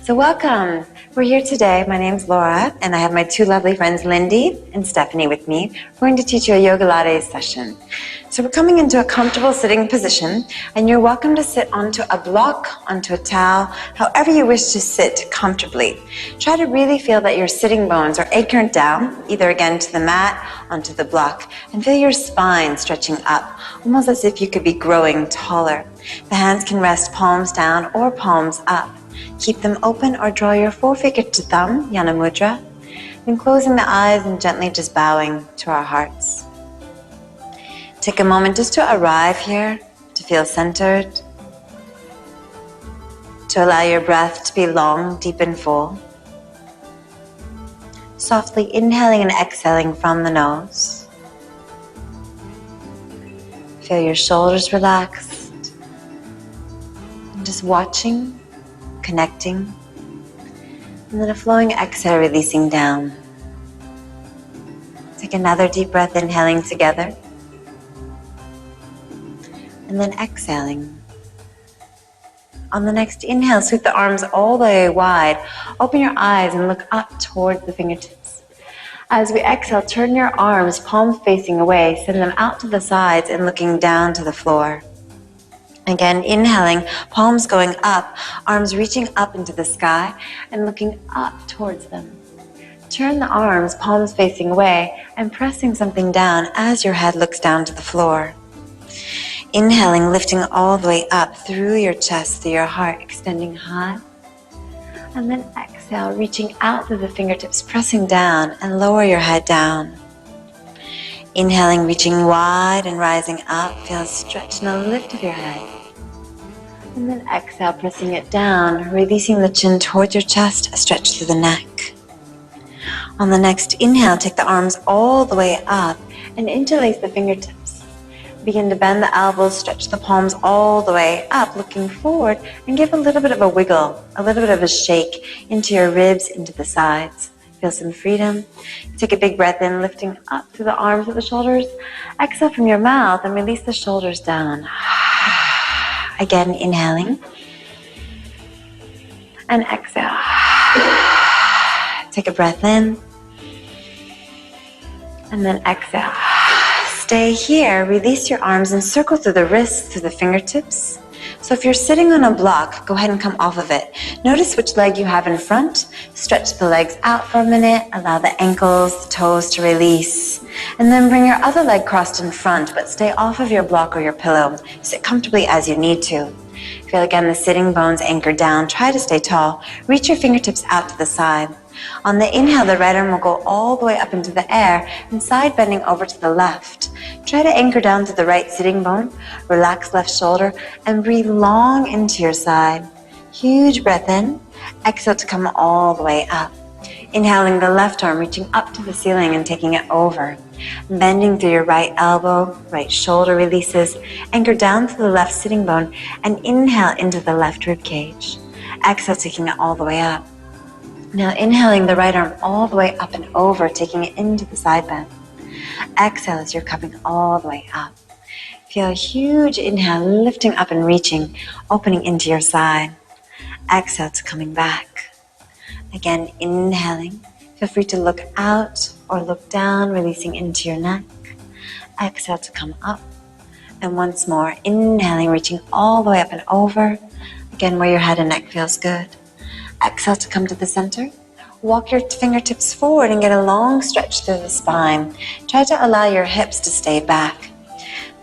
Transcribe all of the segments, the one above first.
So welcome. We're here today. My name's Laura, and I have my two lovely friends, Lindy and Stephanie, with me. We're going to teach you a Yogalates session. So we're coming into a comfortable sitting position, and you're welcome to sit onto a block, onto a towel, however you wish to sit comfortably. Try to really feel that your sitting bones are anchored down, either again to the mat, onto the block, and feel your spine stretching up, almost as if you could be growing taller. The hands can rest palms down or palms up. Keep them open or draw your forefinger to thumb, Yana Mudra, then closing the eyes and gently just bowing to our hearts. Take a moment just to arrive here, to feel centered, to allow your breath to be long, deep and full. Softly inhaling and exhaling from the nose. Feel your shoulders relaxed. And just watching, connecting, and then a flowing exhale, releasing down. Take another deep breath, inhaling together, and then exhaling. On the next inhale, sweep the arms all the way wide. Open your eyes and look up towards the fingertips. As we exhale, turn your arms, palms facing away, send them out to the sides and looking down to the floor. Again, inhaling, palms going up, arms reaching up into the sky and looking up towards them. Turn the arms, palms facing away, and pressing something down as your head looks down to the floor. Inhaling, lifting all the way up through your chest, through your heart, extending high. And then exhale, reaching out through the fingertips, pressing down and lower your head down. Inhaling, reaching wide and rising up. Feel a stretch and a lift of your head. And then exhale, pressing it down, releasing the chin towards your chest, a stretch through the neck. On the next inhale, take the arms all the way up and interlace the fingertips. Begin to bend the elbows, stretch the palms all the way up, looking forward, and give a little bit of a wiggle, a little bit of a shake into your ribs, into the sides. Feel some freedom. Take a big breath in, lifting up through the arms or the shoulders. Exhale from your mouth and release the shoulders down. Again, inhaling. And exhale. Take a breath in. And then exhale. Stay here. Release your arms and circle through the wrists, through the fingertips. So if you're sitting on a block, go ahead and come off of it. Notice which leg you have in front. Stretch the legs out for a minute. Allow the ankles, the toes to release. And then bring your other leg crossed in front, but stay off of your block or your pillow. Sit comfortably as you need to. Feel again the sitting bones anchored down. Try to stay tall. Reach your fingertips out to the side. On the inhale, the right arm will go all the way up into the air and side bending over to the left. Try to anchor down to the right sitting bone, relax left shoulder, and breathe long into your side. Huge breath in, exhale to come all the way up. Inhaling the left arm, reaching up to the ceiling and taking it over. Bending through your right elbow, right shoulder releases, anchor down to the left sitting bone, and inhale into the left rib cage. Exhale, taking it all the way up. Now inhaling the right arm all the way up and over, taking it into the side bend. Exhale as you're coming all the way up. Feel a huge inhale, lifting up and reaching, opening into your side. Exhale to coming back. Again, inhaling. Feel free to look out or look down, releasing into your neck. Exhale to come up. And once more, inhaling, reaching all the way up and over. Again, where your head and neck feels good. Exhale to come to the center. Walk your fingertips forward and get a long stretch through the spine. Try to allow your hips to stay back.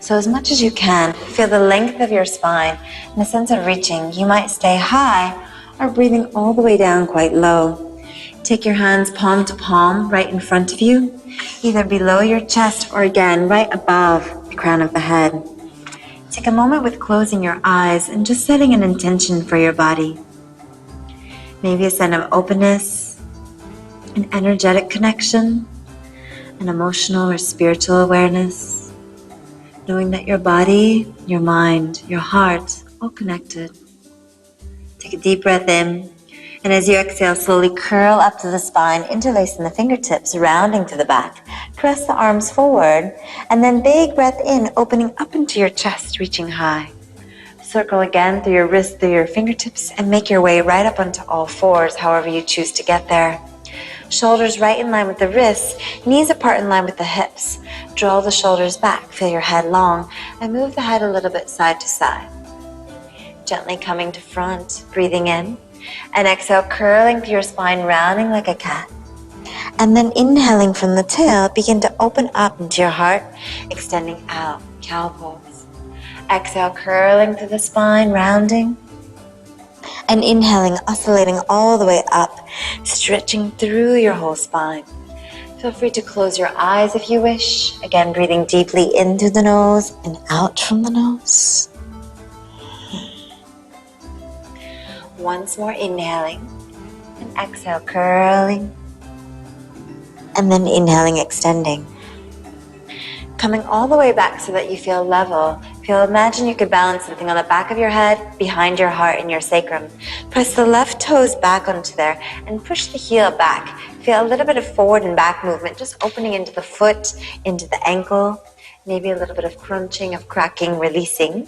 So as much as you can, feel the length of your spine and a sense of reaching. You might stay high or breathing all the way down quite low. Take your hands palm to palm right in front of you, either below your chest or again right above the crown of the head. Take a moment with closing your eyes and just setting an intention for your body. Maybe a sense of openness, an energetic connection, an emotional or spiritual awareness, knowing that your body, your mind, your heart, all connected. Take a deep breath in, and as you exhale, slowly curl up to the spine, interlacing the fingertips, rounding to the back. Press the arms forward, and then big breath in, opening up into your chest, reaching high. Circle again through your wrists, through your fingertips, and make your way right up onto all fours, however you choose to get there. Shoulders right in line with the wrists, knees apart in line with the hips. Draw the shoulders back, feel your head long, and move the head a little bit side to side. Gently coming to front, breathing in, and exhale, curling through your spine, rounding like a cat. And then inhaling from the tail, begin to open up into your heart, extending out, cow pose. Exhale, curling through the spine, rounding. And inhaling, oscillating all the way up, stretching through your whole spine. Feel free to close your eyes if you wish. Again, breathing deeply in through the nose and out from the nose. Once more, inhaling and exhale, curling. And then inhaling, extending. Coming all the way back so that you feel level. Imagine you could balance something on the back of your head, behind your heart, and your sacrum. Press the left toes back onto there and push the heel back. Feel a little bit of forward and back movement, just opening into the foot, into the ankle. Maybe a little bit of crunching, of cracking, releasing.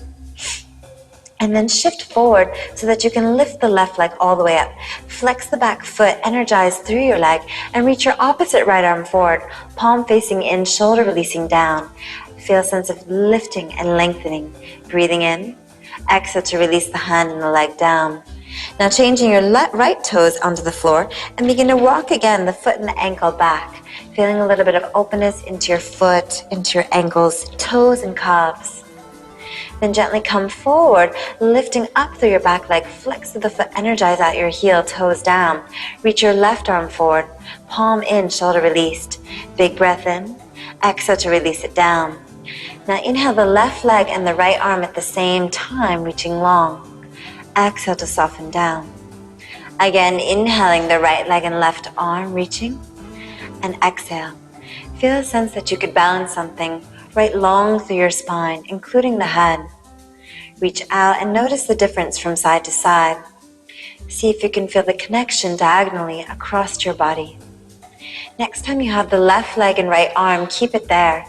And then shift forward so that you can lift the left leg all the way up. Flex the back foot, energize through your leg, and reach your opposite right arm forward, palm facing in, shoulder releasing down. Feel a sense of lifting and lengthening. Breathing in, exhale to release the hand and the leg down. Now changing your right toes onto the floor and begin to walk again the foot and the ankle back. Feeling a little bit of openness into your foot, into your ankles, toes and calves. Then gently come forward, lifting up through your back leg, flex through the foot, energize out your heel, toes down. Reach your left arm forward, palm in, shoulder released. Big breath in, exhale to release it down. Now inhale the left leg and the right arm at the same time, reaching long. Exhale to soften down. Again, inhaling the right leg and left arm, reaching. And exhale. Feel a sense that you could balance something right long through your spine, including the head. Reach out and notice the difference from side to side. See if you can feel the connection diagonally across your body. Next time you have the left leg and right arm, keep it there.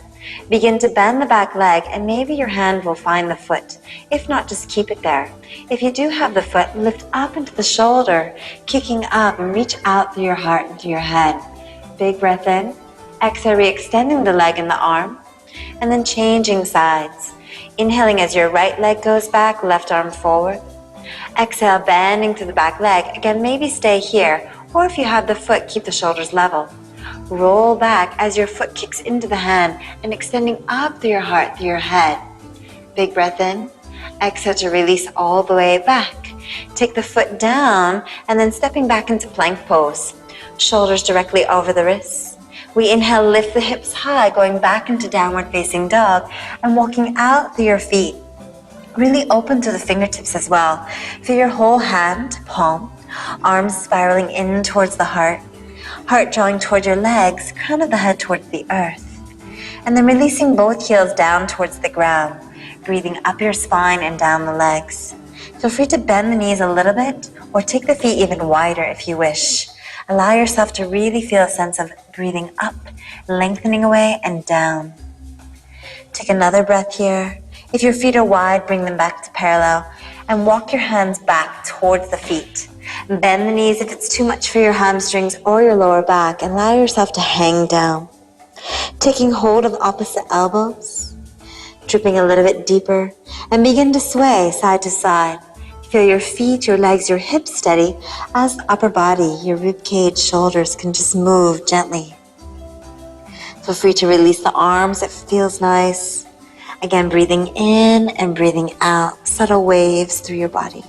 Begin to bend the back leg and maybe your hand will find the foot. If not, just keep it there. If you do have the foot, lift up into the shoulder, kicking up and reach out through your heart and through your head. Big breath in. Exhale, re-extending the leg and the arm. And then changing sides. Inhaling as your right leg goes back, left arm forward. Exhale, bending to the back leg. Again, maybe stay here. Or if you have the foot, keep the shoulders level. Roll back as your foot kicks into the hand and extending up through your heart, through your head. Big breath in. Exhale to release all the way back. Take the foot down and then stepping back into plank pose. Shoulders directly over the wrists. We inhale, lift the hips high, going back into downward facing dog and walking out through your feet. Really open to the fingertips as well. Feel your whole hand, palm, arms spiraling in towards the heart drawing toward your legs, crown of the head towards the earth. And then releasing both heels down towards the ground, breathing up your spine and down the legs. Feel free to bend the knees a little bit or take the feet even wider if you wish. Allow yourself to really feel a sense of breathing up, lengthening away and down. Take another breath here. If your feet are wide, bring them back to parallel and walk your hands back towards the feet. Bend the knees if it's too much for your hamstrings or your lower back and allow yourself to hang down. Taking hold of opposite elbows, dripping a little bit deeper and begin to sway side to side. Feel your feet, your legs, your hips steady as the upper body, your rib cage, shoulders can just move gently. Feel free to release the arms, it feels nice. Again, breathing in and breathing out, subtle waves through your body.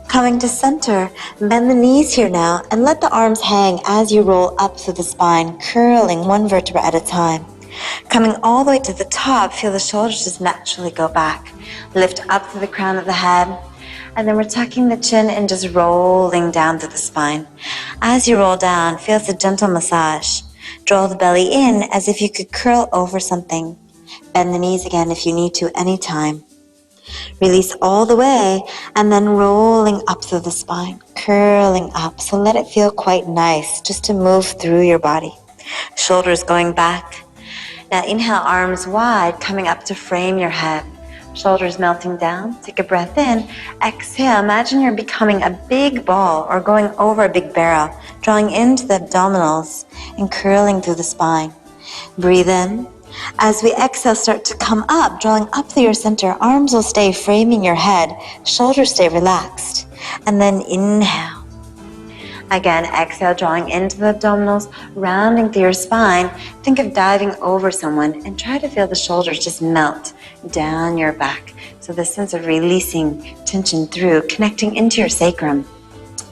Coming to center, bend the knees here now and let the arms hang as you roll up through the spine, curling one vertebra at a time. Coming all the way to the top, feel the shoulders just naturally go back. Lift up to the crown of the head, and then we're tucking the chin and just rolling down to the spine. As you roll down, feel a gentle massage. Draw the belly in as if you could curl over something. Bend the knees again if you need to anytime. Release all the way and then rolling up through the spine, curling up. So let it feel quite nice just to move through your body. Shoulders going back. Now inhale, arms wide, coming up to frame your head. Shoulders melting down. Take a breath in. Exhale. Imagine you're becoming a big ball or going over a big barrel, drawing into the abdominals and curling through the spine. Breathe in. As we exhale, start to come up, drawing up through your center. Arms will stay framing your head. Shoulders stay relaxed. And then inhale. Again, exhale, drawing into the abdominals, rounding through your spine. Think of diving over someone and try to feel the shoulders just melt down your back. So this sense of releasing tension through, connecting into your sacrum.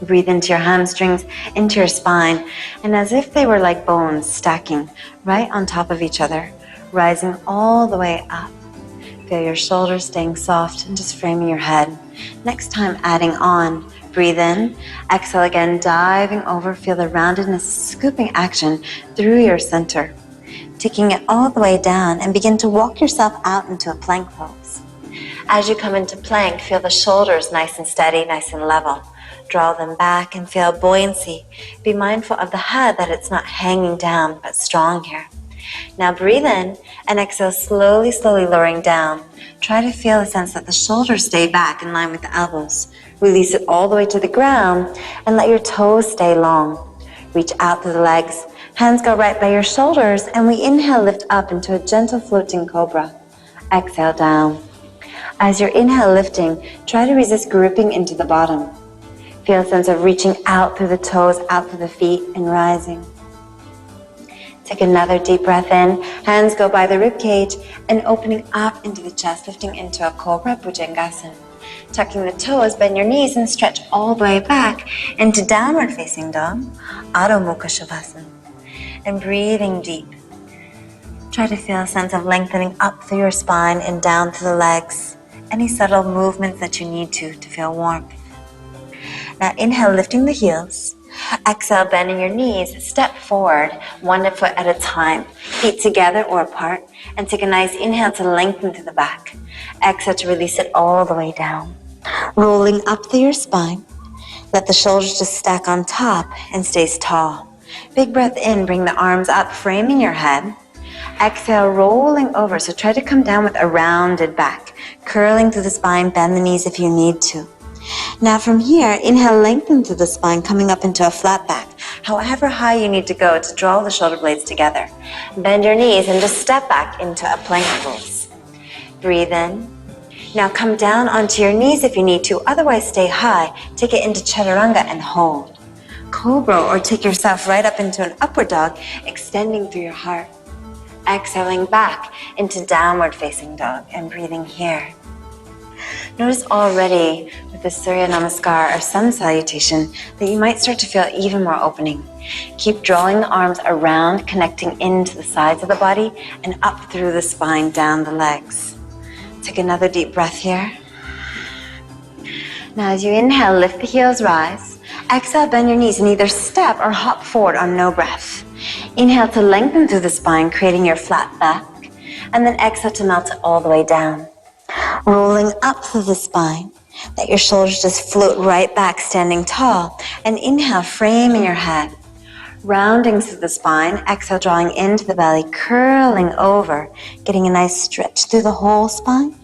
Breathe into your hamstrings, into your spine, and as if they were like bones stacking right on top of each other, rising all the way up. Feel your shoulders staying soft and just framing your head. Next time, adding on. Breathe in, exhale again, diving over, feel the roundedness, scooping action through your center. Taking it all the way down and begin to walk yourself out into a plank pose. As you come into plank, feel the shoulders nice and steady, nice and level. Draw them back and feel buoyancy. Be mindful of the head, that it's not hanging down, but strong here. Now breathe in and exhale, slowly, slowly lowering down. Try to feel a sense that the shoulders stay back in line with the elbows. Release it all the way to the ground and let your toes stay long. Reach out through the legs. Hands go right by your shoulders and we inhale, lift up into a gentle floating cobra. Exhale down. As you're inhale lifting, try to resist gripping into the bottom. Feel a sense of reaching out through the toes, out through the feet and rising. Take another deep breath in. Hands go by the rib cage and opening up into the chest, lifting into a cobra bhujangasana. Tucking the toes, bend your knees and stretch all the way back into downward facing dog, Adho Mukha Shavasana. And breathing deep. Try to feel a sense of lengthening up through your spine and down through the legs. Any subtle movements that you need to feel warmth. Now inhale, lifting the heels. Exhale, bending your knees, step forward, one foot at a time, feet together or apart, and take a nice inhale to lengthen through the back. Exhale to release it all the way down. Rolling up through your spine, let the shoulders just stack on top and stays tall. Big breath in, bring the arms up, framing your head. Exhale, rolling over, so try to come down with a rounded back, curling through the spine, bend the knees if you need to. Now from here, inhale, lengthen through the spine, coming up into a flat back. However high you need to go to draw the shoulder blades together. Bend your knees and just step back into a plank pose. Breathe in. Now come down onto your knees if you need to, otherwise stay high. Take it into chaturanga and hold. Cobra, or take yourself right up into an upward dog, extending through your heart. Exhaling back into downward facing dog and breathing here. Notice already with the Surya Namaskar or sun salutation that you might start to feel even more opening. Keep drawing the arms around, connecting into the sides of the body and up through the spine, down the legs. Take another deep breath here. Now as you inhale, lift the heels, rise. Exhale, bend your knees and either step or hop forward on no breath. Inhale to lengthen through the spine, creating your flat back. And then exhale to melt it all the way down. Rolling up through the spine. Let your shoulders just float right back, standing tall. And inhale, framing your head. Rounding through the spine. Exhale, drawing into the belly, curling over. Getting a nice stretch through the whole spine.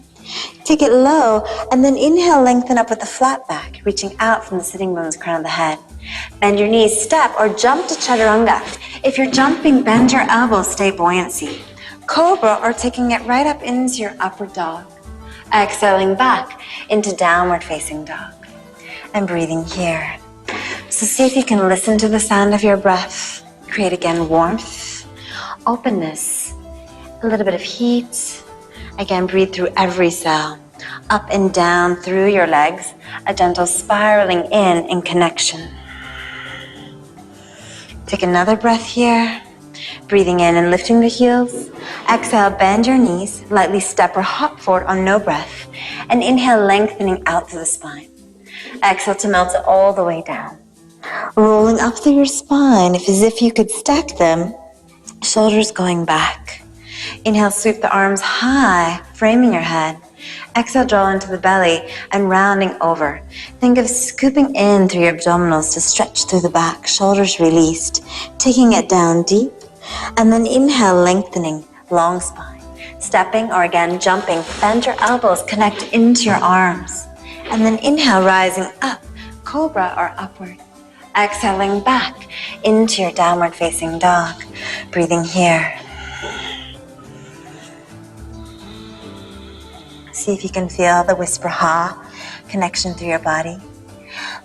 Take it low, and then inhale, lengthen up with the flat back, reaching out from the sitting bones, crown of the head. Bend your knees, step, or jump to chaturanga. If you're jumping, bend your elbows, stay buoyancy. Cobra, or taking it right up into your upward dog. Exhaling back into downward facing dog. And breathing here. So see if you can listen to the sound of your breath. Create again warmth, openness, a little bit of heat. Again, breathe through every cell. Up and down through your legs. A gentle spiraling in connection. Take another breath here. Breathing in and lifting the heels. Exhale, bend your knees. Lightly step or hop forward on no breath. And inhale, lengthening out through the spine. Exhale to melt it all the way down. Rolling up through your spine, as if you could stack them. Shoulders going back. Inhale, sweep the arms high, framing your head. Exhale, draw into the belly and rounding over. Think of scooping in through your abdominals to stretch through the back, shoulders released. Taking it down deep. And then inhale, lengthening, long spine. Stepping or again jumping, bend your elbows, connect into your arms. And then inhale, rising up, cobra or upward. Exhaling back into your downward facing dog. Breathing here. See if you can feel the whisper ha connection through your body.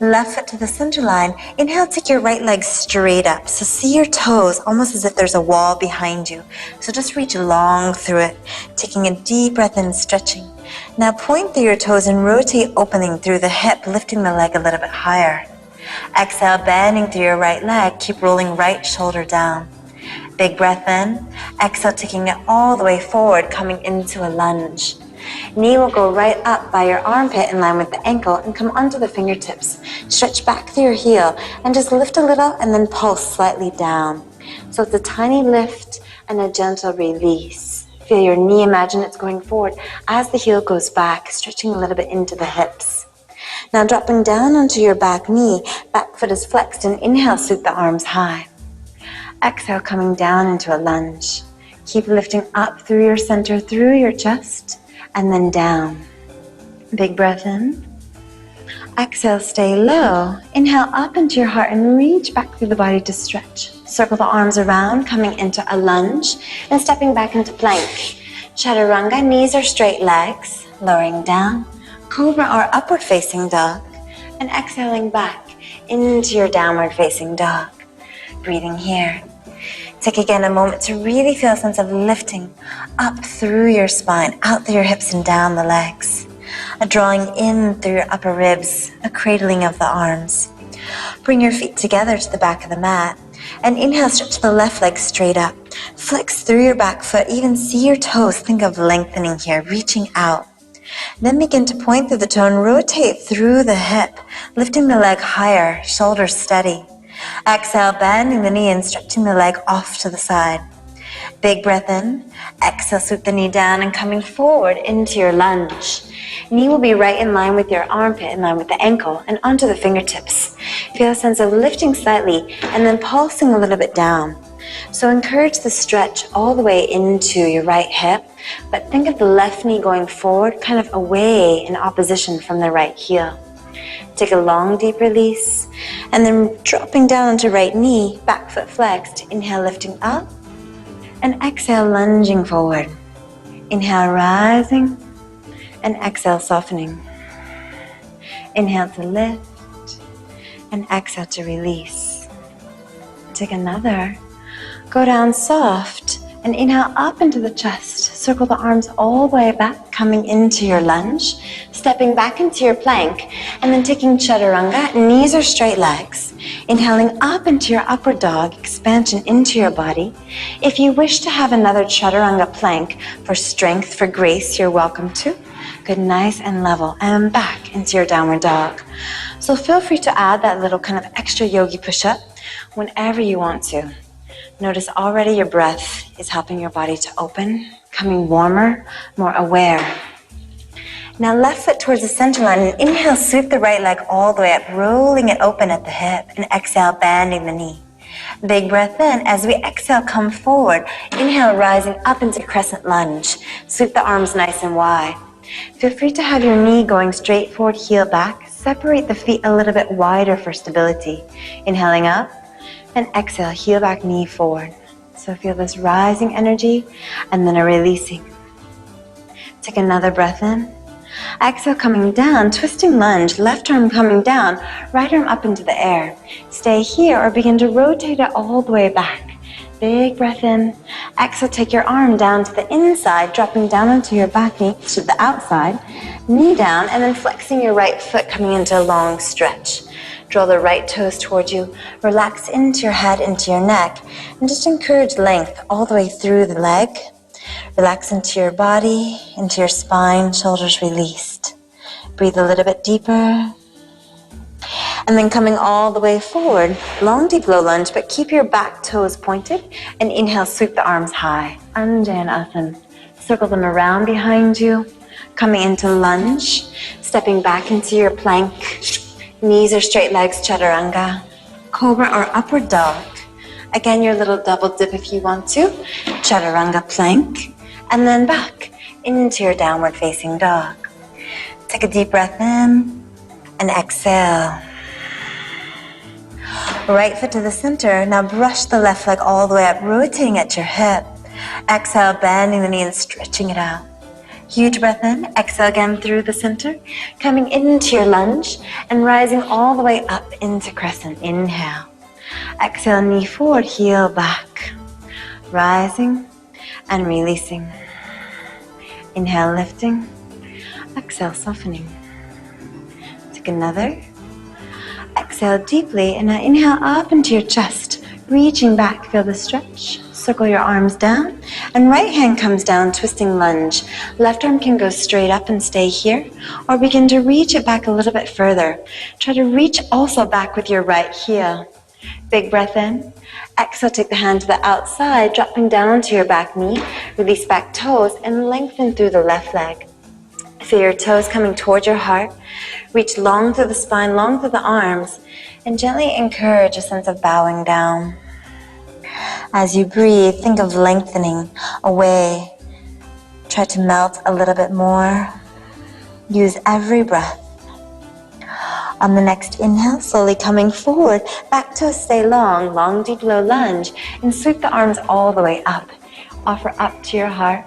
Left foot to the center line. Inhale, take your right leg straight up. So see your toes almost as if there's a wall behind you. So just reach long through it, taking a deep breath in, stretching. Now point through your toes and rotate, opening through the hip, lifting the leg a little bit higher. Exhale, bending through your right leg. Keep rolling right shoulder down. Big breath in. Exhale, taking it all the way forward, coming into a lunge. Knee will go right up by your armpit in line with the ankle and come onto the fingertips. Stretch back through your heel and just lift a little and then pulse slightly down. So it's a tiny lift and a gentle release. Feel your knee, imagine it's going forward as the heel goes back, stretching a little bit into the hips. Now dropping down onto your back knee, back foot is flexed, and inhale, sweep the arms high. Exhale, coming down into a lunge. Keep lifting up through your center, through your chest, and then down. Big breath in. Exhale, stay low. Inhale up into your heart and reach back through the body to stretch. Circle the arms around, coming into a lunge and stepping back into plank. Chaturanga, knees or straight legs, lowering down. Cobra or upward facing dog, and exhaling back into your downward facing dog. Breathing here. Take again a moment to really feel a sense of lifting up through your spine, out through your hips and down the legs. A drawing in through your upper ribs, a cradling of the arms. Bring your feet together to the back of the mat. And inhale, stretch the left leg straight up. Flex through your back foot, even see your toes. Think of lengthening here, reaching out. Then begin to point through the toe and rotate through the hip, lifting the leg higher, shoulders steady. Exhale, bending the knee and stretching the leg off to the side. Big breath in. Exhale, sweep the knee down and coming forward into your lunge. Knee will be right in line with your armpit, in line with the ankle, and onto the fingertips. Feel a sense of lifting slightly and then pulsing a little bit down. So encourage the stretch all the way into your right hip, but think of the left knee going forward, kind of away in opposition from the right heel. Take a long, deep release, and then dropping down onto right knee, back foot flexed. Inhale, lifting up, and exhale, lunging forward. Inhale, rising, and exhale, softening. Inhale to lift, and exhale to release. Take another. Go down soft, and inhale up into the chest. Circle the arms all the way back, coming into your lunge, stepping back into your plank, and then taking chaturanga, knees or straight legs. Inhaling up into your upward dog, expansion into your body. If you wish to have another chaturanga plank for strength, for grace, you're welcome to. Good, nice and level, and back into your downward dog. So feel free to add that little kind of extra yogi push-up whenever you want to. Notice already your breath is helping your body to open, coming warmer, more aware. Now left foot towards the center line, and inhale, sweep the right leg all the way up, rolling it open at the hip, and exhale, bending the knee. Big breath in. As we exhale, come forward. Inhale, rising up into crescent lunge. Sweep the arms nice and wide. Feel free to have your knee going straight forward, heel back. Separate the feet a little bit wider for stability. Inhaling up. And exhale, heel back, knee forward. So feel this rising energy and then a releasing. Take another breath in. Exhale, coming down, twisting lunge, left arm coming down, right arm up into the air. Stay here or begin to rotate it all the way back. Big breath in. Exhale, take your arm down to the inside, dropping down onto your back knee to the outside. Knee down, and then flexing your right foot, coming into a long stretch. Draw the right toes towards you, relax into your head, into your neck, and just encourage length all the way through the leg. Relax into your body, into your spine, shoulders released. Breathe a little bit deeper. And then coming all the way forward, long deep low lunge, but keep your back toes pointed, and inhale, sweep the arms high. Anjanasana. Circle them around behind you, coming into lunge, stepping back into your plank. Knees or straight legs, chaturanga, cobra or upward dog. Again, your little double dip if you want to. Chaturanga plank. and then back into your downward facing dog. Take a deep breath in and exhale. Right foot to the center. Now brush the left leg all the way up, rotating at your hip. Exhale, bending the knee and stretching it out. Huge breath in. Exhale again through the center. Coming into your lunge and rising all the way up into crescent. Inhale. Exhale, knee forward, heel back. Rising and releasing. Inhale, lifting. Exhale, softening. Take another. Exhale deeply, and now inhale up into your chest, reaching back, feel the stretch. Circle your arms down, and right hand comes down, twisting lunge. Left arm can go straight up and stay here, or begin to reach it back a little bit further. Try to reach also back with your right heel. Big breath in. Exhale, take the hand to the outside, dropping down to your back knee. Release back toes and lengthen through the left leg. Feel your toes coming toward your heart. Reach long through the spine, long through the arms, and gently encourage a sense of bowing down. As you breathe, think of lengthening away. Try to melt a little bit more. Use every breath. On the next inhale, slowly coming forward, back toes stay long, long deep low lunge, and sweep the arms all the way up. Offer up to your heart.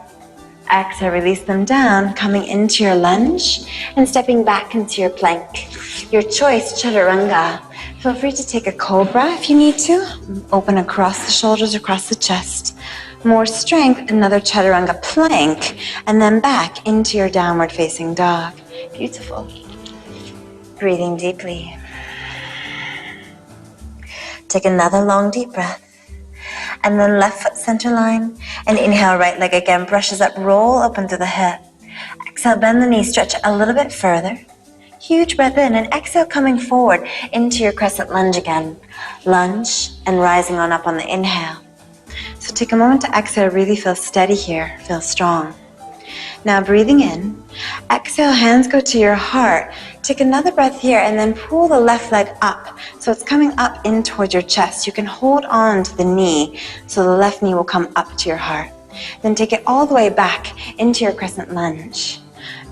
Exhale, release them down, coming into your lunge and stepping back into your plank. Your choice, chaturanga. Feel free to take a cobra if you need to. Open across the shoulders, across the chest. More strength, another chaturanga plank, and then back into your downward facing dog. Beautiful. Breathing deeply. Take another long deep breath. And then left foot center line, and inhale, right leg again, brushes up, roll up into the hip. Exhale, bend the knee, stretch a little bit further. Huge breath in, and exhale, coming forward into your crescent lunge again. Lunge, and rising on up on the inhale. So take a moment to exhale, really feel steady here, feel strong. Now breathing in, exhale, hands go to your heart. Take another breath here and then pull the left leg up. So it's coming up in towards your chest. You can hold on to the knee so the left knee will come up to your heart. Then take it all the way back into your crescent lunge.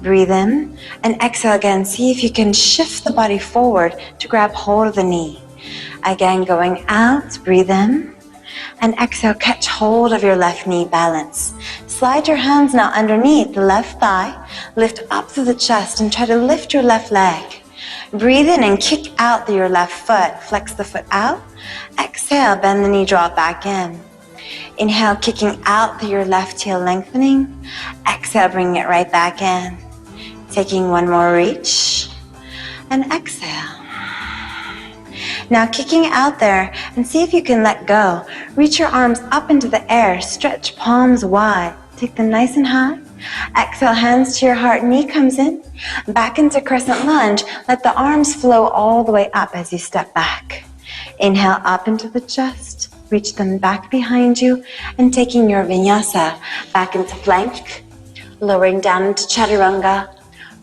Breathe in and exhale again. See if you can shift the body forward to grab hold of the knee. Again, going out, breathe in. And exhale, catch hold of your left knee, balance. Slide your hands now underneath the left thigh. Lift up through the chest and try to lift your left leg. Breathe in and kick out through your left foot. Flex the foot out. Exhale, bend the knee, draw it back in. Inhale, kicking out through your left heel, lengthening. Exhale, bringing it right back in. Taking one more reach. And exhale. Now kicking out there, and see if you can let go. Reach your arms up into the air, stretch palms wide. Take them nice and high. Exhale, hands to your heart, knee comes in. Back into crescent lunge. Let the arms flow all the way up as you step back. Inhale up into the chest. Reach them back behind you, and taking your vinyasa back into plank. Lowering down into chaturanga.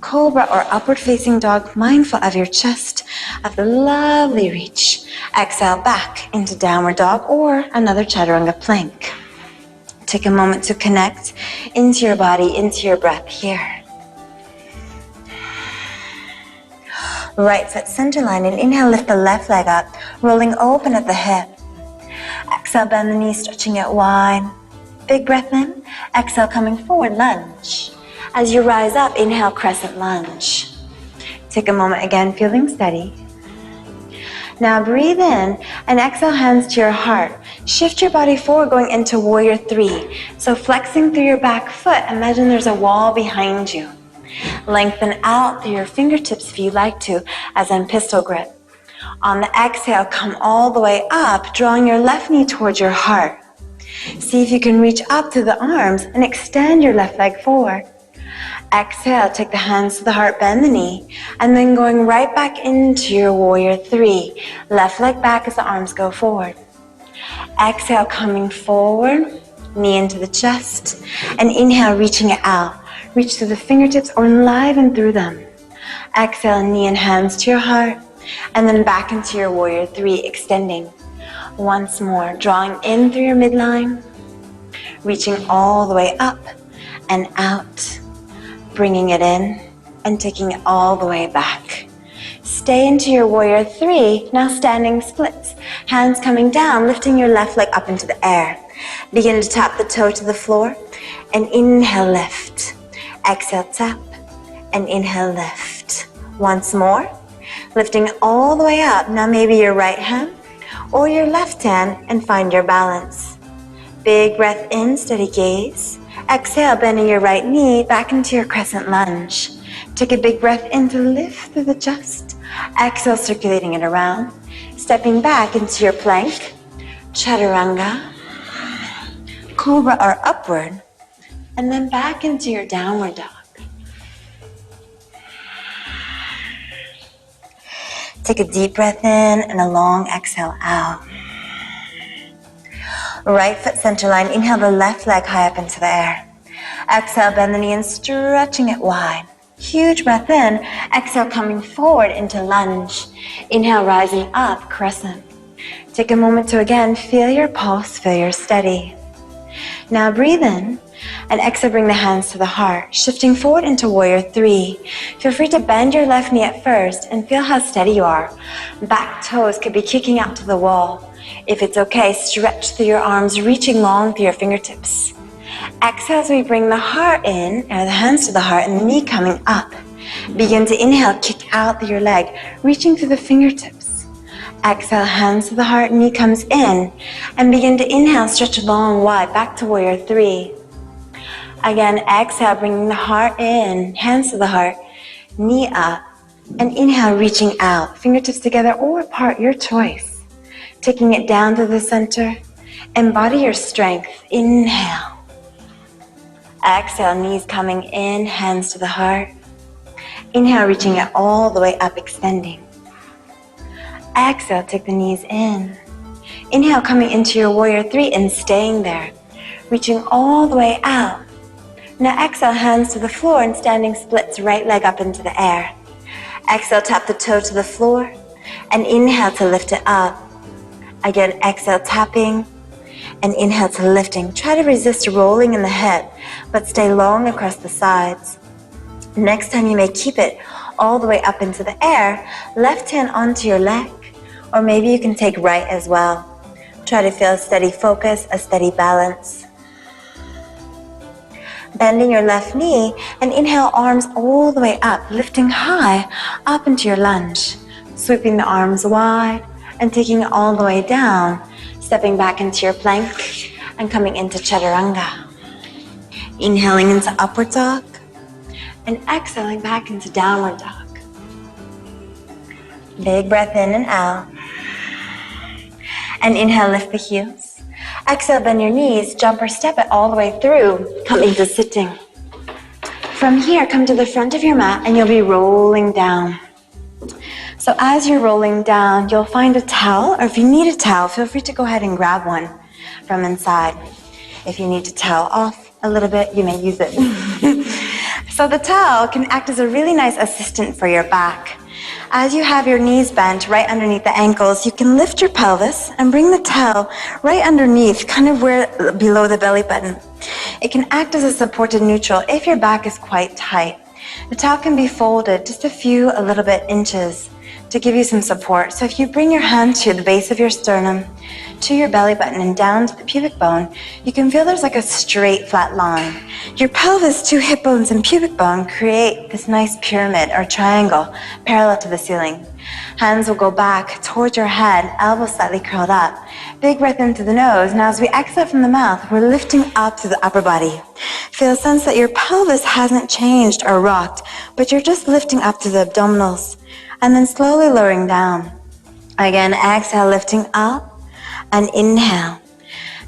Cobra or upward facing dog, mindful of your chest, of the lovely reach. Exhale back into downward dog or another chaturanga plank. Take a moment to connect into your body, into your breath here. Right foot center line, and inhale, lift the left leg up, rolling open at the hip. Exhale, bend the knee, stretching it wide. Big breath in. Exhale, coming forward, lunge. As you rise up, inhale, crescent lunge. Take a moment again, feeling steady. Now breathe in and exhale, hands to your heart. Shift your body forward, going into warrior three. So flexing through your back foot, imagine there's a wall behind you. Lengthen out through your fingertips if you like to, as in pistol grip. On the exhale, come all the way up, drawing your left knee towards your heart. See if you can reach up through the arms and extend your left leg forward. Exhale, take the hands to the heart, bend the knee, and then going right back into your warrior three. Left leg back as the arms go forward. Exhale, coming forward, knee into the chest, and inhale, reaching it out. Reach through the fingertips or enliven through them. Exhale, knee and hands to your heart, and then back into your warrior three, extending. Once more, drawing in through your midline, reaching all the way up, and out. Bringing it in and taking it all the way back. Stay into your warrior three, now standing splits. Hands coming down, lifting your left leg up into the air. Begin to tap the toe to the floor and inhale, lift. Exhale, tap and inhale, lift. Once more, lifting all the way up. Now maybe your right hand or your left hand and find your balance. Big breath in, steady gaze. Exhale, bending your right knee back into your crescent lunge. Take a big breath in to lift through the chest. Exhale, circulating it around. Stepping back into your plank, chaturanga, cobra or upward, and then back into your downward dog. Take a deep breath in and a long exhale out. Right foot center line, inhale the left leg high up into the air. Exhale, bend the knee and stretching it wide. Huge breath in, exhale coming forward into lunge. Inhale, rising up, crescent. Take a moment to again feel your pulse, feel your steady. Now breathe in and exhale, bring the hands to the heart, shifting forward into warrior three. Feel free to bend your left knee at first and feel how steady you are. Back toes could be kicking out to the wall. If it's okay, stretch through your arms, reaching long through your fingertips. Exhale as we bring the heart in, or the hands to the heart and the knee coming up. Begin to inhale, kick out through your leg, reaching through the fingertips. Exhale, hands to the heart, knee comes in, and begin to inhale, stretch long, wide, back to warrior three. Again, exhale, bringing the heart in, hands to the heart, knee up, and inhale, reaching out, fingertips together or apart, your choice. Taking it down to the center, embody your strength, inhale. Exhale, knees coming in, hands to the heart. Inhale, reaching it all the way up, extending. Exhale, take the knees in. Inhale, coming into your warrior three and staying there, reaching all the way out. Now exhale, hands to the floor and standing splits, right leg up into the air. Exhale, tap the toe to the floor and inhale to lift it up. Again, exhale, tapping and inhale to lifting. Try to resist rolling in the head, but stay long across the sides. Next time you may keep it all the way up into the air, left hand onto your leg, or maybe you can take right as well. Try to feel a steady focus, a steady balance. Bending your left knee and inhale, arms all the way up, lifting high up into your lunge. Sweeping the arms wide and taking it all the way down, stepping back into your plank and coming into chaturanga. Inhaling into upward dog and exhaling back into downward dog. Big breath in and out. And inhale, lift the heels. Exhale, bend your knees, jump or step it all the way through, come into sitting. From here, come to the front of your mat and you'll be rolling down. So as you're rolling down, you'll find a towel, or if you need a towel, feel free to go ahead and grab one from inside. If you need to towel off a little bit, you may use it. So the towel can act as a really nice assistant for your back. As you have your knees bent right underneath the ankles, you can lift your pelvis and bring the towel right underneath, kind of where below the belly button. It can act as a supported neutral if your back is quite tight. The towel can be folded just a little bit inches to give you some support. So if you bring your hand to the base of your sternum, to your belly button and down to the pubic bone, you can feel there's like a straight flat line. Your pelvis, two hip bones and pubic bone create this nice pyramid or triangle parallel to the ceiling. Hands will go back towards your head, elbows slightly curled up. Big breath into the nose. Now as we exhale from the mouth, we're lifting up through the upper body. Feel a sense that your pelvis hasn't changed or rocked, but you're just lifting up through the abdominals and then slowly lowering down. Again, exhale, lifting up and inhale.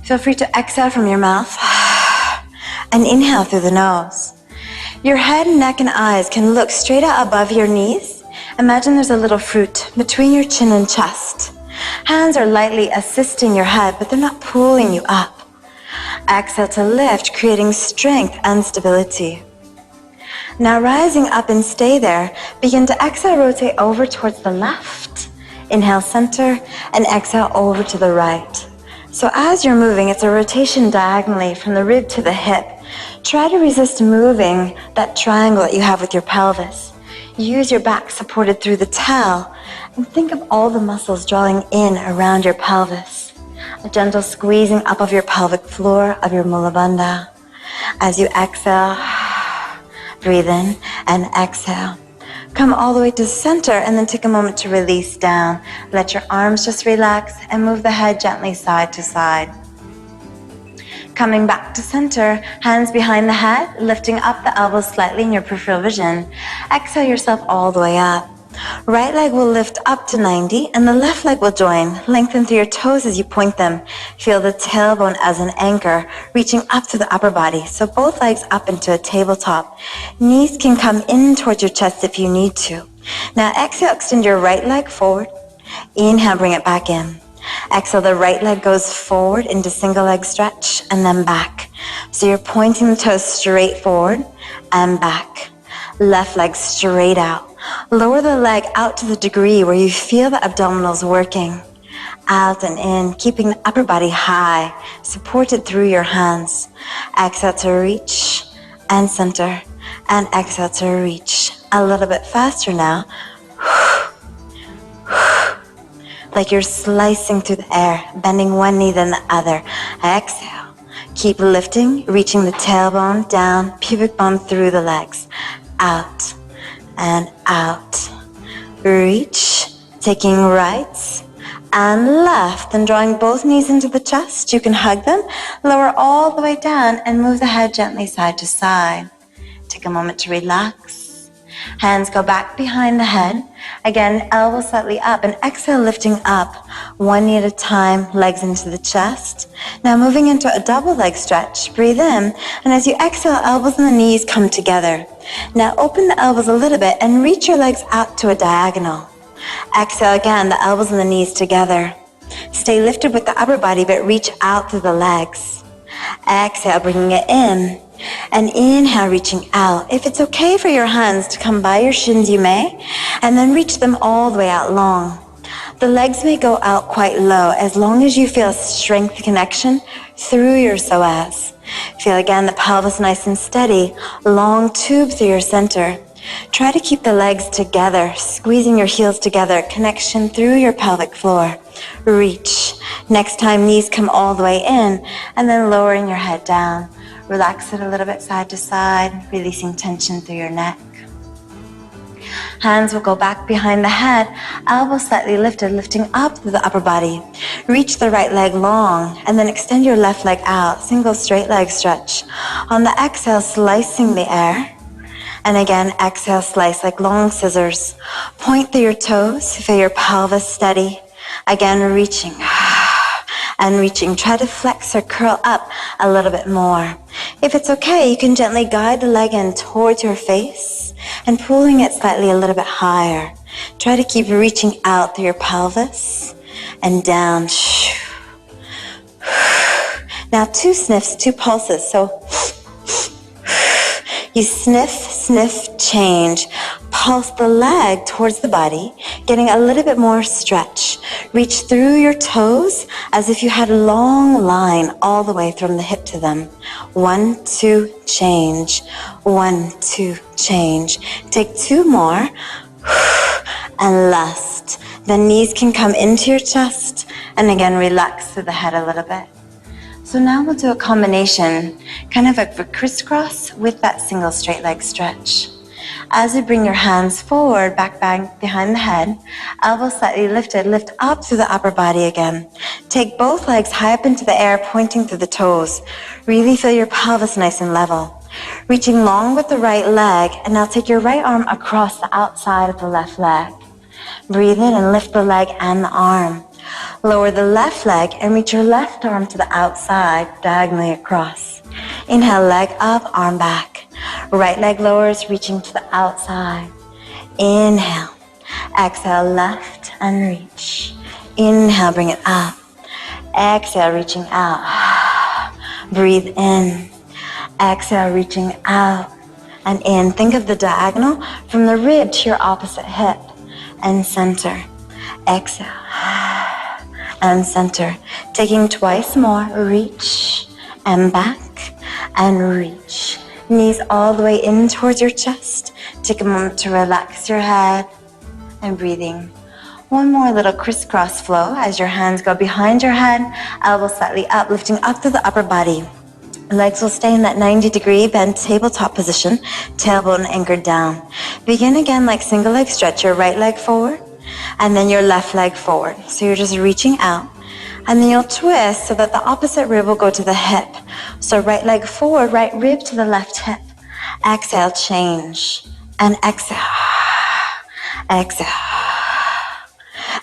Feel free to exhale from your mouth and inhale through the nose. Your head, neck, and eyes can look straight out above your knees. Imagine there's a little fruit between your chin and chest. Hands are lightly assisting your head, but they're not pulling you up. Exhale to lift, creating strength and stability. Now rising up and stay there, begin to exhale, rotate over towards the left. Inhale, center, and exhale over to the right. So as you're moving, it's a rotation diagonally from the rib to the hip. Try to resist moving that triangle that you have with your pelvis. Use your back supported through the towel and think of all the muscles drawing in around your pelvis. A gentle squeezing up of your pelvic floor of your Mula Bandha. As you exhale, breathe in and exhale. Come all the way to the center and then take a moment to release down. Let your arms just relax and move the head gently side to side. Coming back to center, hands behind the head, lifting up the elbows slightly in your peripheral vision. Exhale yourself all the way up. Right leg will lift up to 90 and the left leg will join. Lengthen through your toes as you point them. Feel the tailbone as an anchor, reaching up to the upper body. So both legs up into a tabletop. Knees can come in towards your chest if you need to. Now exhale, extend your right leg forward. Inhale, bring it back in. Exhale, the right leg goes forward into single leg stretch and then back. So you're pointing the toes straight forward and back. Left leg straight out. Lower the leg out to the degree where you feel the abdominals working. Out and in, keeping the upper body high, supported through your hands. Exhale to reach and center. And exhale to reach. A little bit faster now. Like you're slicing through the air, bending one knee then the other. Exhale. Keep lifting, reaching the tailbone down, pubic bone through the legs. Out and out. Reach, taking right and left and drawing both knees into the chest. You can hug them, lower all the way down and move the head gently side to side. Take a moment to relax. Hands go back behind the head. Again, elbows slightly up and exhale, lifting up. One knee at a time, legs into the chest. Now moving into a double leg stretch. Breathe in, and as you exhale, elbows and the knees come together. Now open the elbows a little bit and reach your legs out to a diagonal. Exhale again, the elbows and the knees together. Stay lifted with the upper body, but reach out through the legs. Exhale, bringing it in. And inhale, reaching out. If it's okay for your hands to come by your shins, you may. And then reach them all the way out long. The legs may go out quite low as long as you feel strength connection through your psoas. Feel again the pelvis nice and steady. Long tube through your center. Try to keep the legs together, squeezing your heels together. Connection through your pelvic floor. Reach. Next time, knees come all the way in and then lowering your head down. Relax it a little bit side to side, releasing tension through your neck. Hands will go back behind the head, elbows slightly lifted, lifting up through the upper body. Reach the right leg long, and then extend your left leg out, single straight leg stretch. On the exhale, slicing the air. And again, exhale, slice like long scissors. Point through your toes, feel your pelvis steady. Again, reaching. And reaching, try to flex or curl up a little bit more. If it's okay, you can gently guide the leg in towards your face and pulling it slightly a little bit higher. Try to keep reaching out through your pelvis and down. Now 2 sniffs, 2 pulses. So you sniff, sniff, change. Pulse the leg towards the body, getting a little bit more stretch. Reach through your toes as if you had a long line all the way from the hip to them. 1, 2, change. 1, 2, change. Take 2 more. And last. The knees can come into your chest. And again, relax through the head a little bit. So now we'll do a combination, kind of like a crisscross with that single straight leg stretch. As you bring your hands forward, back behind the head, elbows slightly lifted, lift up through the upper body again. Take both legs high up into the air, pointing through the toes. Really feel your pelvis nice and level. Reaching long with the right leg, and now take your right arm across the outside of the left leg. Breathe in and lift the leg and the arm. Lower the left leg and reach your left arm to the outside, diagonally across. Inhale, leg up, arm back. Right leg lowers, reaching to the outside. Inhale. Exhale, left and reach. Inhale, bring it up. Exhale, reaching out. Breathe in. Exhale, reaching out and in. Think of the diagonal from the rib to your opposite hip and center. Exhale. and center. Taking twice more, reach and back and reach. Knees all the way in towards your chest. Take a moment to relax your head and breathing. One more little crisscross flow as your hands go behind your head, elbows slightly up, lifting up through the upper body. Legs will stay in that 90-degree bent tabletop position, tailbone anchored down. Begin again like single leg stretch, your right leg forward, and then your left leg forward. So you're just reaching out, and then you'll twist so that the opposite rib will go to the hip. So right leg forward, right rib to the left hip. Exhale, change, and exhale, exhale.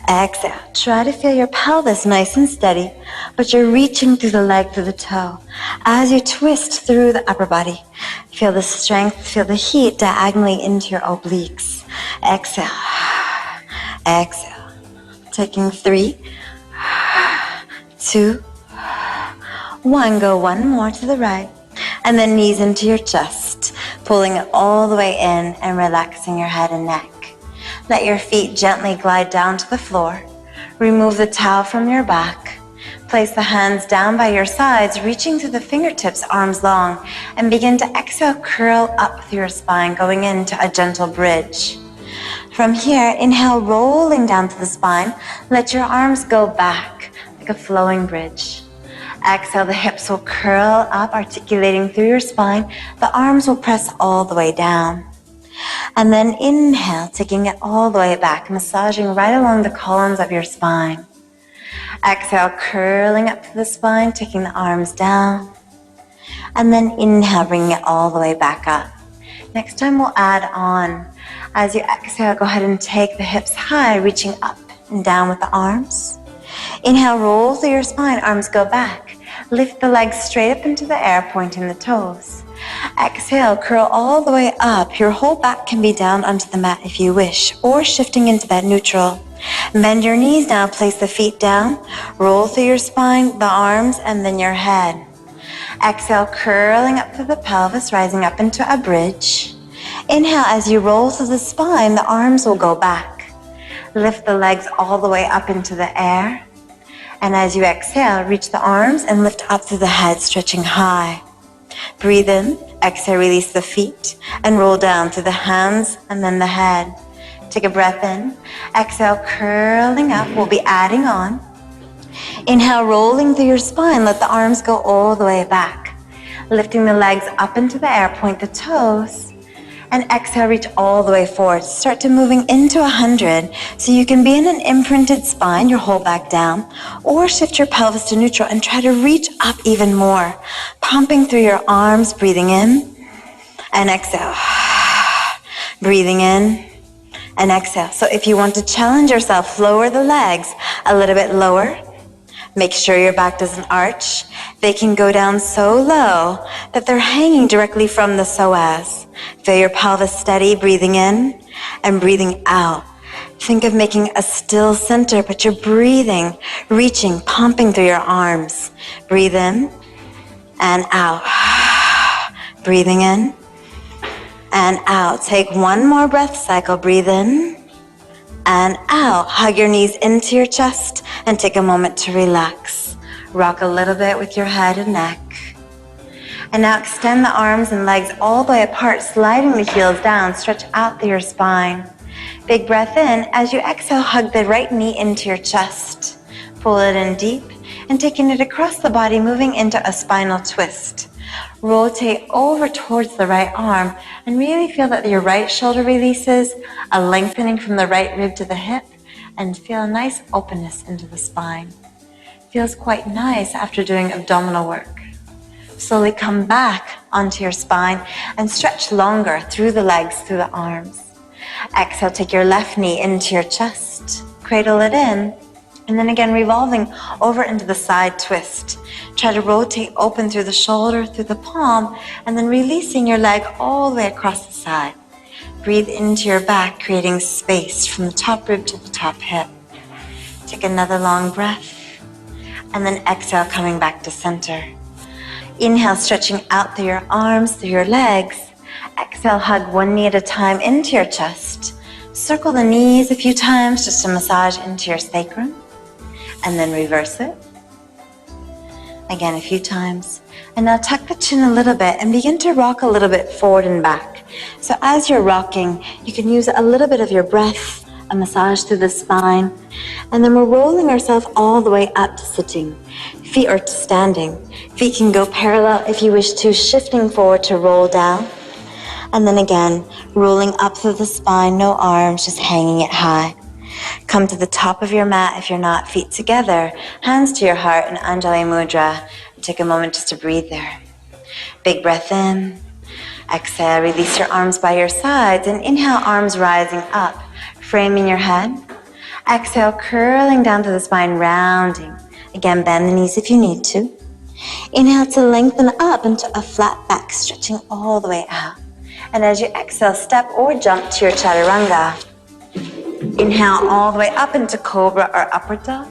Exhale. Try to feel your pelvis nice and steady, but you're reaching through the leg to the toe. As you twist through the upper body, feel the strength, feel the heat diagonally into your obliques. Exhale. Exhale. Taking 3, 2, 1. Go one more to the right, and then knees into your chest, pulling it all the way in and relaxing your head and neck. Let your feet gently glide down to the floor. Remove the towel from your back. Place the hands down by your sides, reaching through the fingertips, arms long, and begin to exhale, curl up through your spine, going into a gentle bridge. From here, inhale, rolling down to the spine. Let your arms go back like a flowing bridge. Exhale, the hips will curl up, articulating through your spine. The arms will press all the way down. And then inhale, taking it all the way back, massaging right along the columns of your spine. Exhale, curling up to the spine, taking the arms down. And then inhale, bringing it all the way back up. Next time we'll add on. As you exhale, go ahead and take the hips high, reaching up and down with the arms. Inhale, roll through your spine, arms go back. Lift the legs straight up into the air, pointing the toes. Exhale, curl all the way up. Your whole back can be down onto the mat if you wish, or shifting into that neutral. Bend your knees now, place the feet down. Roll through your spine, the arms, and then your head. Exhale, curling up through the pelvis, rising up into a bridge. Inhale, as you roll through the spine, the arms will go back. Lift the legs all the way up into the air. And as you exhale, reach the arms and lift up through the head, stretching high. Breathe in, exhale, release the feet, and roll down through the hands and then the head. Take a breath in, exhale, curling up, we'll be adding on. Inhale, rolling through your spine, let the arms go all the way back. Lifting the legs up into the air, point the toes, and exhale, reach all the way forward. Start to moving into 100, so you can be in an imprinted spine, your whole back down, or shift your pelvis to neutral and try to reach up even more. Pumping through your arms, breathing in, and exhale. Breathing in, and exhale. So if you want to challenge yourself, lower the legs a little bit lower. Make sure your back doesn't arch. They can go down so low that they're hanging directly from the psoas. Feel your pelvis steady, breathing in and breathing out. Think of making a still center, but you're breathing, reaching, pumping through your arms. Breathe in and out. Breathing in and out. Take one more breath cycle. Breathe in and out. Hug your knees into your chest and take a moment to relax. Rock a little bit with your head and neck. And now extend the arms and legs all the way apart, sliding the heels down. Stretch out through your spine. Big breath in. As you exhale, hug the right knee into your chest. Pull it in deep and taking it across the body, moving into a spinal twist. Rotate over towards the right arm and really feel that your right shoulder releases, a lengthening from the right rib to the hip, and feel a nice openness into the spine. Feels quite nice after doing abdominal work. Slowly come back onto your spine and stretch longer through the legs, through the arms. Exhale, take your left knee into your chest, cradle it in, and then again revolving over into the side twist. Try to rotate open through the shoulder, through the palm, and then releasing your leg all the way across the side. Breathe into your back, creating space from the top rib to the top hip. Take another long breath, and then exhale, coming back to center. Inhale, stretching out through your arms, through your legs. Exhale, hug one knee at a time into your chest. Circle the knees a few times just to massage into your sacrum. and then reverse it. Again, a few times. And now tuck the chin a little bit and begin to rock a little bit forward and back. So as you're rocking, you can use a little bit of your breath, a massage through the spine, and then we're rolling ourselves all the way up to sitting. Feet are to standing. Feet can go parallel if you wish to, shifting forward to roll down. And then again, rolling up through the spine, no arms, just hanging it high. Come to the top of your mat if you're not, feet together, hands to your heart in Anjali Mudra. Take a moment just to breathe there. Big breath in. Exhale, release your arms by your sides and inhale, arms rising up, framing your head. Exhale, curling down to the spine, rounding. Again, bend the knees if you need to. Inhale to lengthen up into a flat back, stretching all the way out. And as you exhale, step or jump to your chaturanga. Inhale all the way up into cobra or upward dog.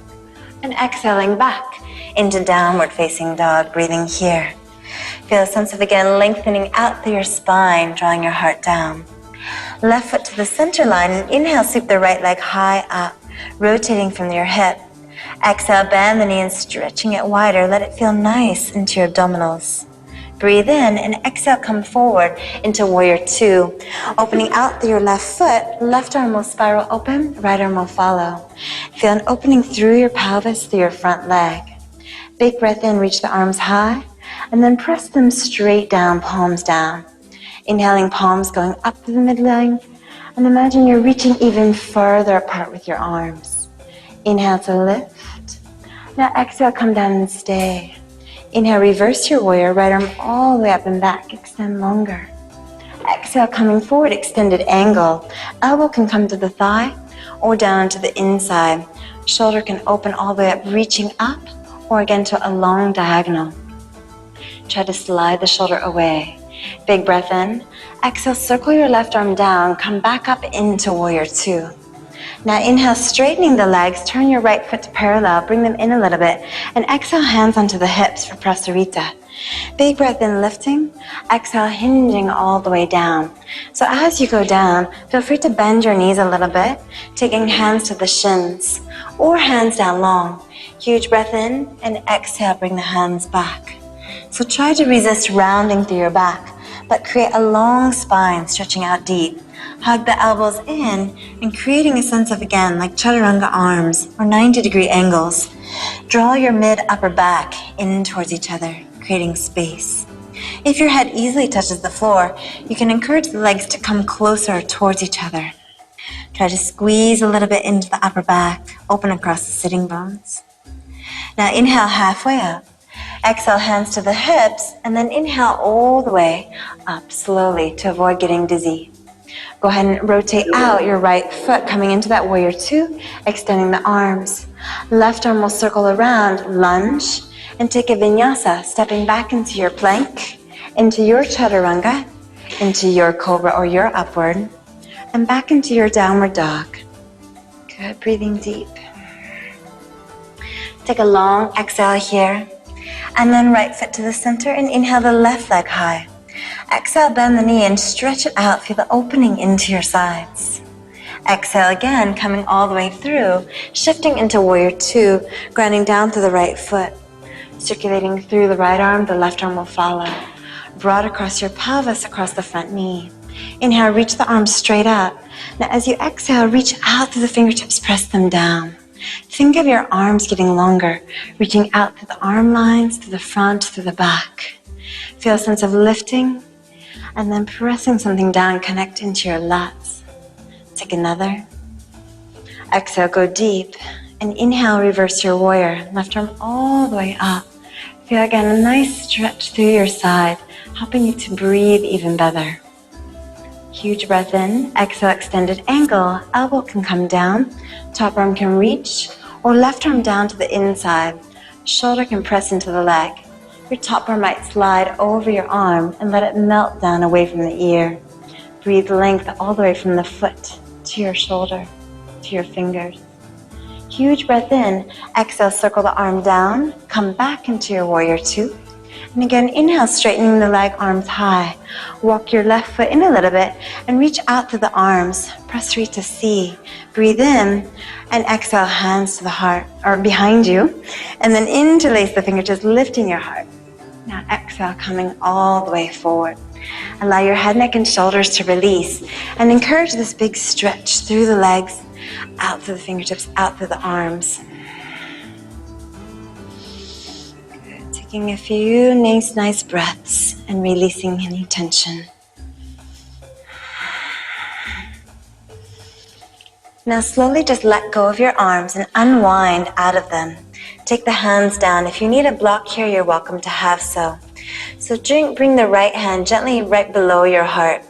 And exhaling back into downward facing dog, breathing here. Feel a sense of, again, lengthening out through your spine, drawing your heart down. Left foot to the center line, and inhale, sweep the right leg high up, rotating from your hip. Exhale, bend the knee and stretching it wider. Let it feel nice into your abdominals. Breathe in and exhale, come forward into warrior two. Opening out through your left foot, left arm will spiral open, right arm will follow. Feel an opening through your pelvis, through your front leg. Big breath in, reach the arms high, and then press them straight down, palms down. Inhaling, palms going up to the midline, and imagine you're reaching even further apart with your arms. Inhale to lift. Now exhale, come down and stay. Inhale, reverse your warrior, right arm all the way up and back, extend longer. Exhale, coming forward, extended angle. Elbow can come to the thigh or down to the inside. Shoulder can open all the way up, reaching up, or again to a long diagonal. Try to slide the shoulder away. Big breath in. Exhale, circle your left arm down, come back up into warrior two. Now inhale, straightening the legs, turn your right foot to parallel, bring them in a little bit, and exhale, hands onto the hips for Prasarita. Big breath in, lifting. Exhale, hinging all the way down. So as you go down, feel free to bend your knees a little bit, taking hands to the shins, or hands down long. Huge breath in, and exhale, bring the hands back. So try to resist rounding through your back, but create a long spine, stretching out deep. Hug the elbows in and creating a sense of, again, like chaturanga arms or 90-degree angles. Draw your mid-upper back in towards each other, creating space. If your head easily touches the floor, you can encourage the legs to come closer towards each other. Try to squeeze a little bit into the upper back, open across the sitting bones. Now inhale halfway up. Exhale, hands to the hips, and then inhale all the way up slowly to avoid getting dizzy. Go ahead and rotate out your right foot, coming into that warrior two, extending the arms. Left arm will circle around, lunge, and take a vinyasa, stepping back into your plank, into your chaturanga, into your cobra or your upward, and back into your downward dog. Good, breathing deep. Take a long exhale here. And then right foot to the center and inhale the left leg high. Exhale, bend the knee and stretch it out. Feel the opening into your sides. Exhale again, coming all the way through, shifting into warrior two, grounding down through the right foot. Circulating through the right arm, the left arm will follow. Broad across your pelvis, across the front knee. Inhale, reach the arms straight up. Now as you exhale, reach out through the fingertips, press them down. Think of your arms getting longer, reaching out through the arm lines, through the front, through the back. Feel a sense of lifting, and then pressing something down, connect into your lats. Take another. Exhale, go deep, and inhale, reverse your warrior. Left arm all the way up. Feel again a nice stretch through your side, helping you to breathe even better. Huge breath in, exhale, extended angle. Elbow can come down, top arm can reach, or left arm down to the inside. Shoulder can press into the leg. Your top arm might slide over your arm and let it melt down away from the ear. Breathe length all the way from the foot to your shoulder, to your fingers. Huge breath in, exhale, circle the arm down, come back into your warrior two, And again, inhale, straightening the leg, arms high. Walk your left foot in a little bit and reach out to the arms. Press through to C. Breathe in and exhale, hands to the heart or behind you. And then interlace the fingertips, lifting your heart. Now exhale, coming all the way forward. Allow your head, neck, and shoulders to release. And encourage this big stretch through the legs, out through the fingertips, out through the arms. Taking a few nice breaths and releasing any tension. Now slowly just let go of your arms and unwind out of them. Take the hands down. If you need a block here, you're welcome to have so. So bring the right hand gently right below your heart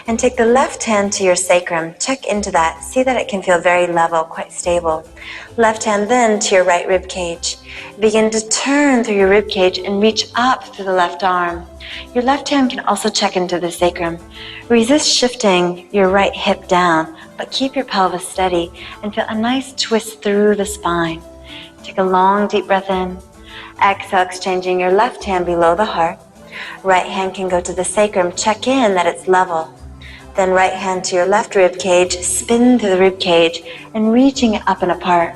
and take the left hand to your sacrum. Check into that. See that it can feel very level, quite stable. Left hand then to your right rib cage. Begin to turn through your rib cage and reach up through the left arm. Your left hand can also check into the sacrum. Resist shifting your right hip down, but keep your pelvis steady and feel a nice twist through the spine. Take a long deep breath in. Exhale, exchanging your left hand below the heart. Right hand can go to the sacrum. Check in that it's level. Then right hand to your left rib cage. Spin through the rib cage and reaching it up and apart.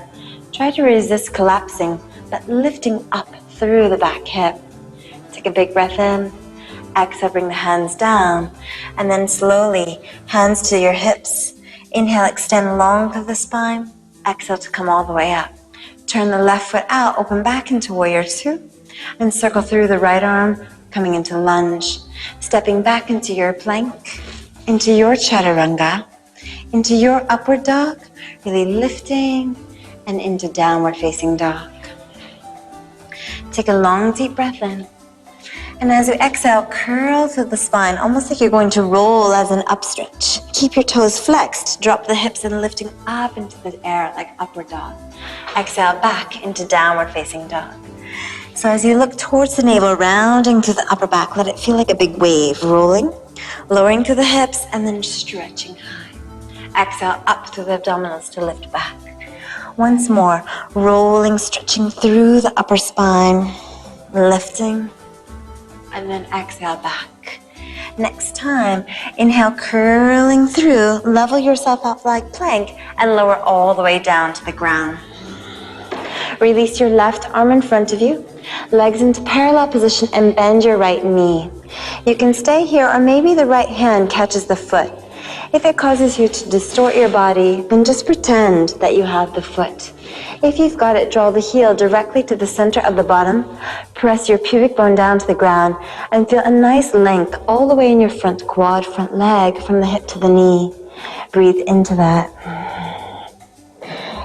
Try to resist collapsing, but lifting up through the back hip. Take a big breath in. Exhale, bring the hands down. And then slowly, hands to your hips. Inhale, extend long through the spine. Exhale to come all the way up. Turn the left foot out, open back into warrior two, and circle through the right arm, coming into lunge. Stepping back into your plank, into your chaturanga, into your upward dog, really lifting, and into downward facing dog. Take a long deep breath in. And as you exhale, curl through the spine, almost like you're going to roll as an upstretch. Keep your toes flexed, drop the hips and lifting up into the air like upward dog. Exhale back into downward facing dog. So as you look towards the navel, rounding to the upper back, let it feel like a big wave, rolling, lowering to the hips and then stretching high. Exhale up through the abdominals to lift back. Once more, rolling, stretching through the upper spine, lifting, and then exhale back. Next time, inhale, curling through, level yourself up like plank, and lower all the way down to the ground. Release your left arm in front of you, legs into parallel position, and bend your right knee. You can stay here, or maybe the right hand catches the foot. If it causes you to distort your body, then just pretend that you have the foot. If you've got it, draw the heel directly to the center of the bottom, press your pubic bone down to the ground, and feel a nice length all the way in your front quad, front leg, from the hip to the knee. Breathe into that.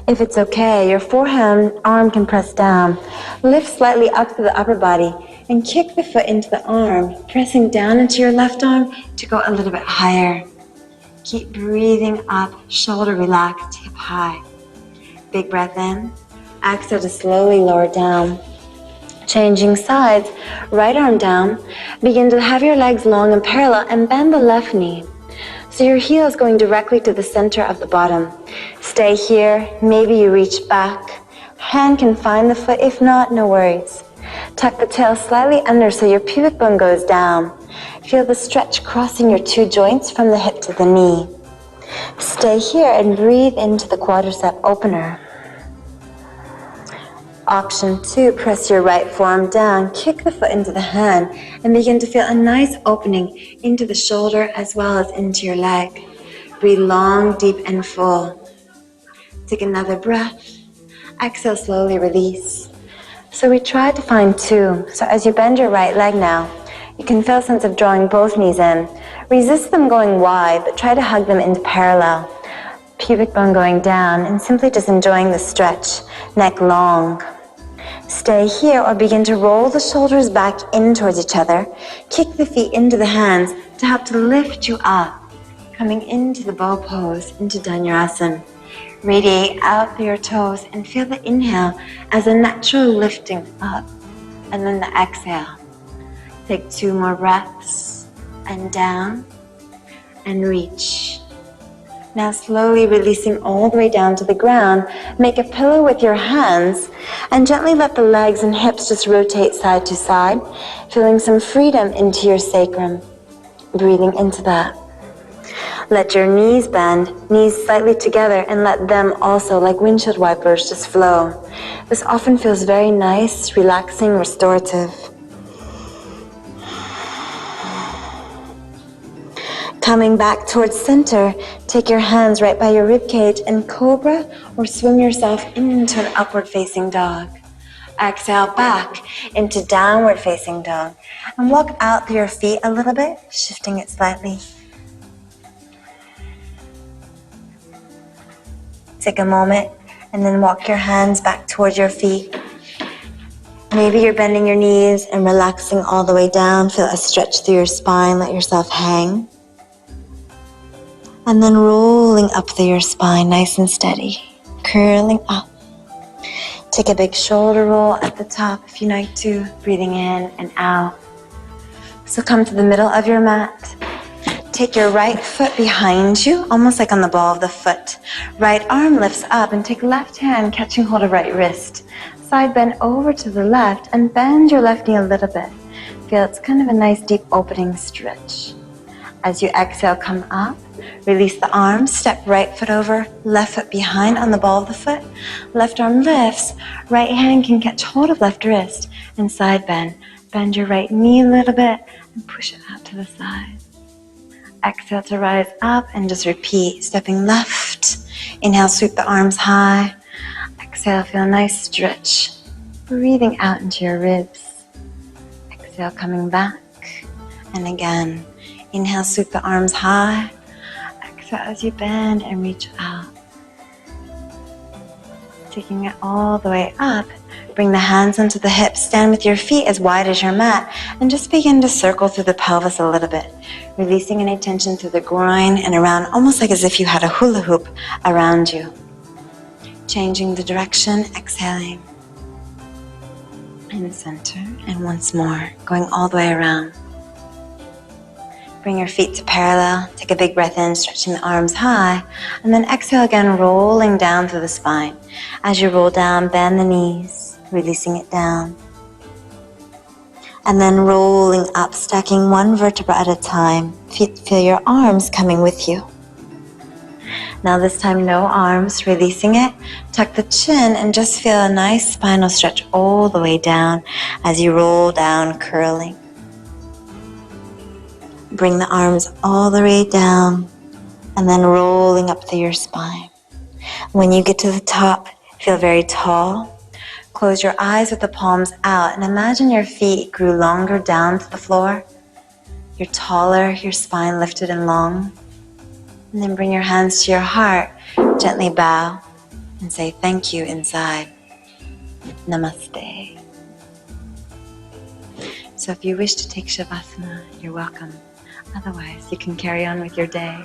If it's okay, your forehand arm can press down. Lift slightly up to the upper body and kick the foot into the arm, pressing down into your left arm to go a little bit higher. Keep breathing up, shoulder relaxed, hip high. Big breath in. Exhale to slowly lower down. Changing sides, right arm down. Begin to have your legs long and parallel and bend the left knee. So your heel is going directly to the center of the bottom. Stay here, maybe you reach back. Hand can find the foot, if not, no worries. Tuck the tail slightly under so your pubic bone goes down. Feel the stretch crossing your two joints from the hip to the knee. Stay here and breathe into the quadricep opener. Option 2, press your right forearm down, kick the foot into the hand, and begin to feel a nice opening into the shoulder as well as into your leg. Breathe long, deep, and full. Take another breath. Exhale, slowly release. So we tried to find 2. So as you bend your right leg now, you can feel a sense of drawing both knees in. Resist them going wide, but try to hug them into parallel. Pubic bone going down, and simply just enjoying the stretch, neck long. Stay here or begin to roll the shoulders back in towards each other. Kick the feet into the hands to help to lift you up. Coming into the bow pose, into Dhanurasana. Radiate out through your toes and feel the inhale as a natural lifting up. And then the exhale. Take 2 more breaths and down and reach. Now slowly releasing all the way down to the ground, make a pillow with your hands and gently let the legs and hips just rotate side to side, feeling some freedom into your sacrum. Breathing into that. Let your knees bend, knees slightly together, and let them also, like windshield wipers, just flow. This often feels very nice, relaxing, restorative. Coming back towards center, take your hands right by your ribcage and cobra or swim yourself into an upward facing dog. Exhale back into downward facing dog and walk out through your feet a little bit, shifting it slightly. Take a moment and then walk your hands back towards your feet. Maybe you're bending your knees and relaxing all the way down. Feel a stretch through your spine, let yourself hang. And then rolling up through your spine, nice and steady, curling up. Take a big shoulder roll at the top if you like to, breathing in and out. So come to the middle of your mat. Take your right foot behind you, almost like on the ball of the foot. Right arm lifts up and take left hand catching hold of right wrist. Side bend over to the left and bend your left knee a little bit. Feel it's kind of a nice deep opening stretch. As you exhale, come up. Release the arms, step right foot over, left foot behind on the ball of the foot. Left arm lifts, right hand can catch hold of left wrist and side bend. Bend your right knee a little bit and push it out to the side. Exhale to rise up and just repeat, stepping left. Inhale, sweep the arms high. Exhale, feel a nice stretch. Breathing out into your ribs. Exhale, coming back. And again, inhale, sweep the arms high. Exhale as you bend and reach out. Taking it all the way up. Bring the hands onto the hips. Stand with your feet as wide as your mat. And just begin to circle through the pelvis a little bit. Releasing any tension through the groin and around, almost like as if you had a hula hoop around you. Changing the direction, exhaling. And center. And once more, going all the way around. Bring your feet to parallel. Take a big breath in, stretching the arms high. And then exhale again, rolling down through the spine. As you roll down, bend the knees, releasing it down. And then rolling up, stacking one vertebra at a time. Feel your arms coming with you. Now this time, no arms, releasing it. Tuck the chin and just feel a nice spinal stretch all the way down as you roll down, curling. Bring the arms all the way down and then rolling up through your spine. When you get to the top, feel very tall. Close your eyes with the palms out and imagine your feet grew longer down to the floor. You're taller, your spine lifted and long. And then bring your hands to your heart, gently bow and say thank you inside. Namaste. So if you wish to take Shavasana, you're welcome. Otherwise, you can carry on with your day.